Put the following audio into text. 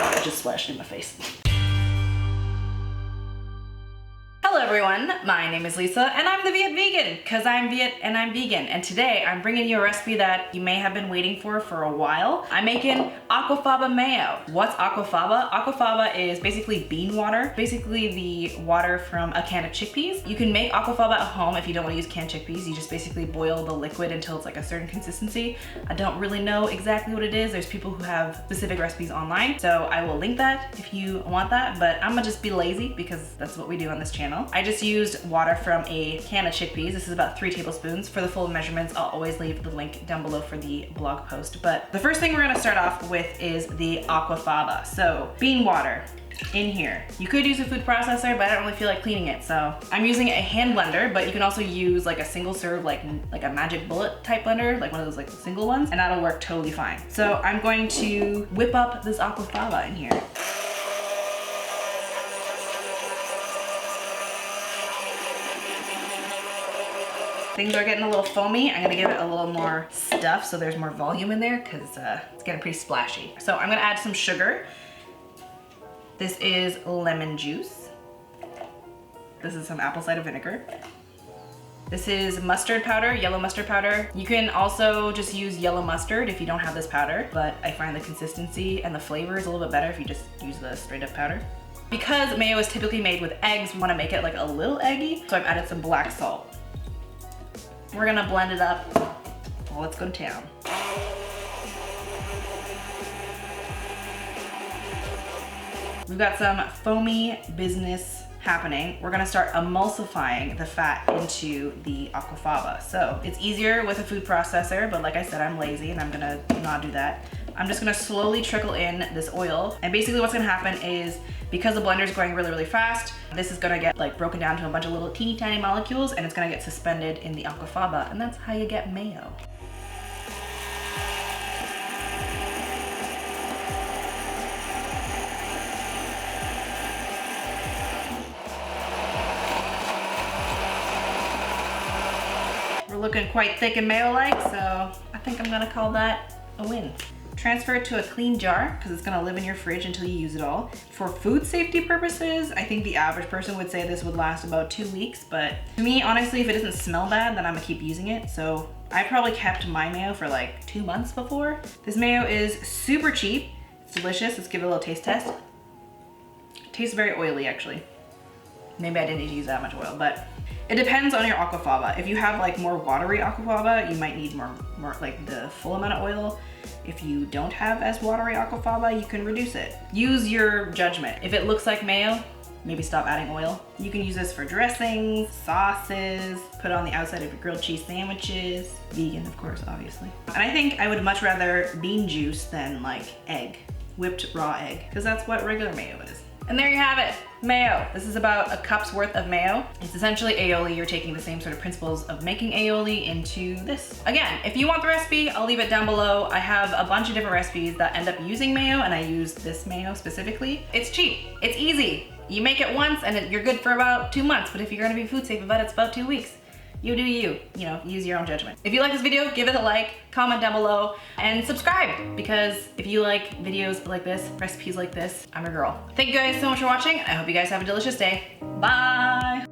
I just splashed in my face. Hello everyone, my name is Lisa and I'm the Viet vegan because I'm Viet and I'm vegan, and today I'm bringing you a recipe that you may have been waiting for a while. I'm making Aquafaba Mayo. What's Aquafaba? Aquafaba is basically bean water, basically the water from a can of chickpeas. You can make Aquafaba at home if you don't want to use canned chickpeas. You just basically boil the liquid until it's like a certain consistency. I don't really know exactly what it is. There's people who have specific recipes online, so I will link that if you want that, but I'm gonna just be lazy because that's what we do on this channel. I just used water from a can of chickpeas. This is about 3 tablespoons. For the full measurements, I'll always leave the link down below for the blog post. But the first thing we're gonna start off with is the Aquafaba. So bean water in here. You could use a food processor, but I don't really feel like cleaning it. So I'm using a hand blender, but you can also use like a single serve, like a magic bullet type blender, like one of those like single ones, and that'll work totally fine. So I'm going to whip up this Aquafaba in here. Things are getting a little foamy. I'm gonna give it a little more stuff so there's more volume in there because it's getting pretty splashy. So I'm gonna add some sugar. This is lemon juice. This is some apple cider vinegar. This is mustard powder, yellow mustard powder. You can also just use yellow mustard if you don't have this powder, but I find the consistency and the flavor is a little bit better if you just use the straight up powder. Because mayo is typically made with eggs, we wanna make it like a little eggy, so I've added some black salt. We're gonna blend it up. Well, let's go to town. We've got some foamy business happening. We're gonna start emulsifying the fat into the Aquafaba. So it's easier with a food processor, but like I said, I'm lazy and I'm gonna not do that. I'm just gonna slowly trickle in this oil. And basically what's gonna happen is, because the blender is going really, really fast, this is gonna get like broken down to a bunch of little teeny tiny molecules and it's gonna get suspended in the Aquafaba, and that's how you get mayo. We're looking quite thick and mayo-like, so I think I'm gonna call that a win. Transfer it to a clean jar because it's gonna live in your fridge until you use it all. For food safety purposes, I think the average person would say this would last about 2 weeks, but to me, honestly, if it doesn't smell bad, then I'm gonna keep using it. So I probably kept my mayo for like 2 months before. This mayo is super cheap. It's delicious. Let's give it a little taste test. It tastes very oily, actually. Maybe I didn't need to use that much oil, but it depends on your Aquafaba. If you have like more watery Aquafaba, you might need more like the full amount of oil. If you don't have as watery Aquafaba, you can reduce it. Use your judgment. If it looks like mayo, maybe stop adding oil. You can use this for dressings, sauces, put it on the outside of your grilled cheese sandwiches. Vegan, of course, obviously. And I think I would much rather bean juice than like egg, whipped raw egg, because that's what regular mayo is. And there you have it, mayo. This is about a cup's worth of mayo. It's essentially aioli. You're taking the same sort of principles of making aioli into this. Again, if you want the recipe, I'll leave it down below. I have a bunch of different recipes that end up using mayo, and I use this mayo specifically. It's cheap, it's easy. You make it once and you're good for about 2 months, but if you're gonna be food safe about it, it's about 2 weeks. You do you know, use your own judgment. If you like this video, give it a like, comment down below, and subscribe, because if you like videos like this, recipes like this, I'm your girl. Thank you guys so much for watching. I hope you guys have a delicious day. Bye.